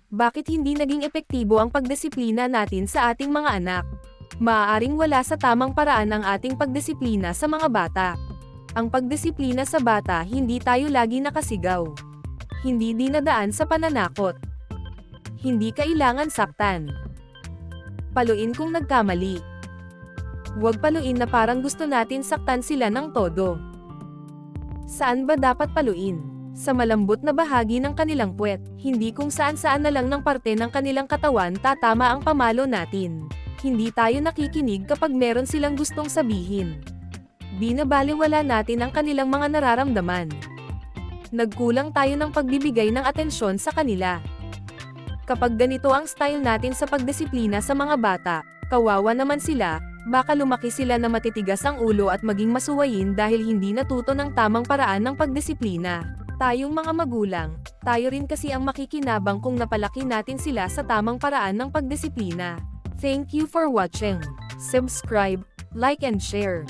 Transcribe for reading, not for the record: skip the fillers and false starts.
Bakit hindi naging epektibo ang pagdisiplina natin sa ating mga anak? Maaaring wala sa tamang paraan ang ating pagdisiplina sa mga bata. Ang pagdisiplina sa bata, hindi tayo lagi nakasigaw. Hindi dinadaan sa pananakot. Hindi kailangan saktan. Paluin kung nagkamali. Huwag paluin na parang gusto natin saktan sila ng todo. Saan ba dapat paluin? Sa malambot na bahagi ng kanilang puwet, hindi kung saan-saan na lang ng parte ng kanilang katawan tatama ang pamalo natin. Hindi tayo nakikinig kapag meron silang gustong sabihin. Binabalewala natin ang kanilang mga nararamdaman. Nagkulang tayo ng pagbibigay ng atensyon sa kanila. Kapag ganito ang style natin sa pagdisiplina sa mga bata, kawawa naman sila, baka lumaki sila na matitigas ang ulo at maging masuwayin dahil hindi natuto ng tamang paraan ng pagdisiplina. Tayong mga magulang, tayo rin kasi ang makikinabang kung napalaki natin sila sa tamang paraan ng pagdisiplina. Thank you for watching. Subscribe, like and share.